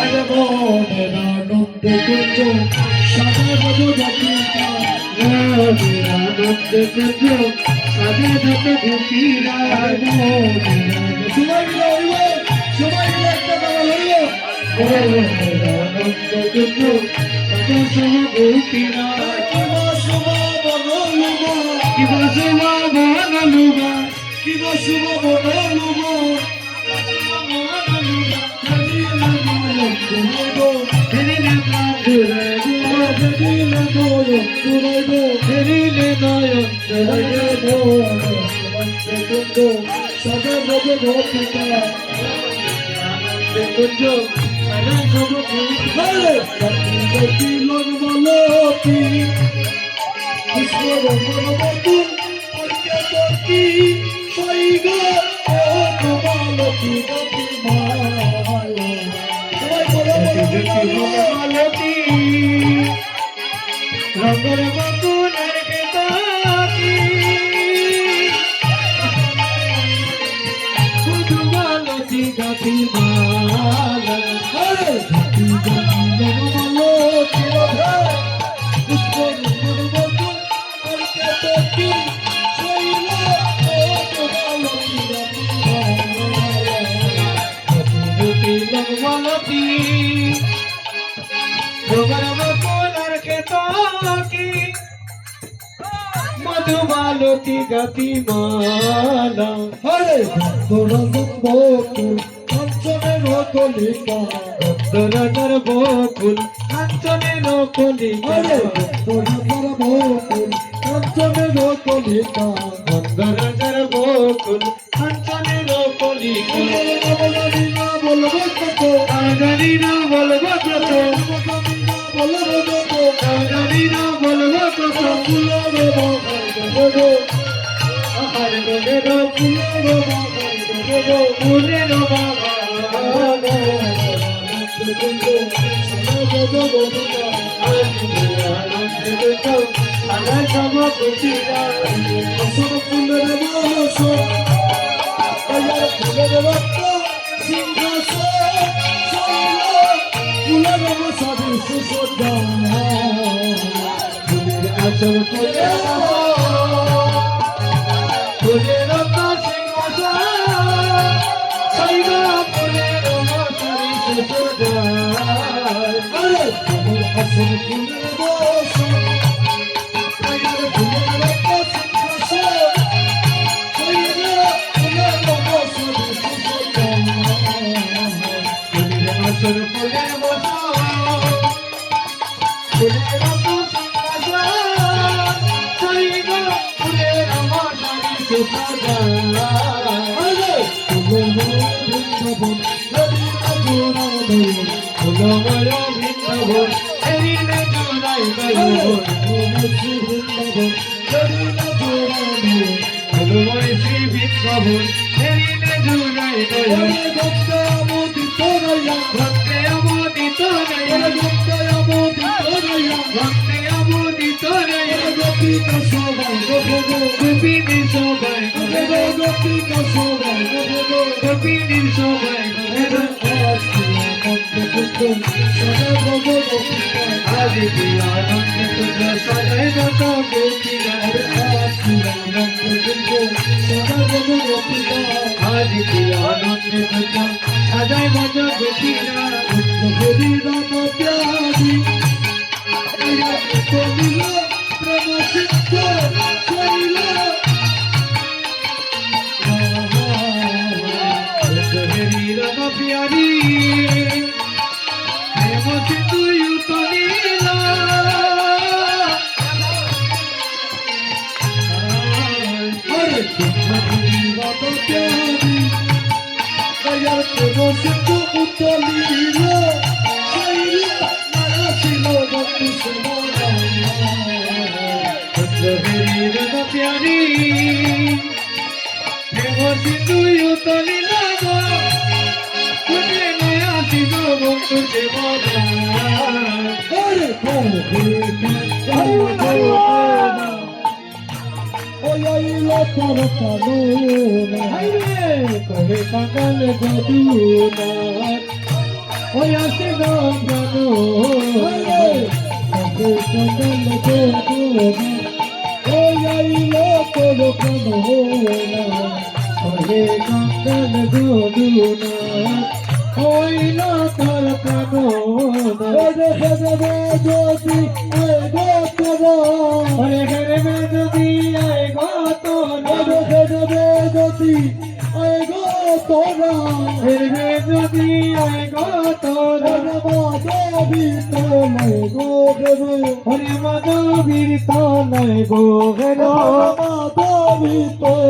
আরে মনের আনন্দ কুঞ্জ সাজে যত গোপীরা মনের আনন্দ কুঞ্জ সাজে যত গোপীরা সবাই মিলে হইব সবাই মিলে একটা গান হইব মনের আনন্দ কুঞ্জ সাজে সহ গোপীরা কিবা শুভা বনলুবা কিবা শুভা বনলুবা কিবা শুভা বনলুবা রঙের বকুলের কেতাকি শুধু মালতী গাথি মালা আরে গাথি গাথি মালতী পুষ্পের বকুল আর কেতাকি শৈলা ও মালতী গাথি মালা গাথি গাথি মালতী রঙের বকুলের কেতাকি মধুমালতী গাতি মালা হরে বকুল কাঞ্চনের কলিকা রাজার বকুল কাঞ্চনের কলিকা হরে বকুল কাঞ্চনের কলিকা রাজার বকুল কাঞ্চনের কলিকা বলবো কত জানি না বলবো কত বলবো কত জানি না বলবো কত ফুলরে বাগাইবো আহারে গো ফুলরে বাগাইবো ফুলের বাগান আনার সব খুশিরা সব ফুলের বসো আয়ার ফুলের বাচ্চা সিংহাসন ফুলের বসাবে সুসজ্জা ফুলের আচর ফুলের ফুলের সিংহাসন সাইবা ফুলের বসাবে সুসজ্জা আরে ফুলের আচর ফুলের বসো আয়ার ফুলের বাচ্চা সিংহাসন সাইবা ফুলের বসাবে সুসজ্জা ফুলের আচর ফুলের বসো ফুলের সাজাই মজা গোপীরা ওই আসে না জানো চন্দন গো ওই আইল তোর প্রাণ ওরে চন্দন গো ওই না তোর প্রাণ দেখে দেবে যদি ওরে দেবে যদি আয় গো তোরা দেখে দেবে যদি আয় গো তোরা দেখে যদি আয় গো তোরা মাধবীর তলায় গো দেবে ওরে মাধবীর তলায় গো মাধবীর তলায়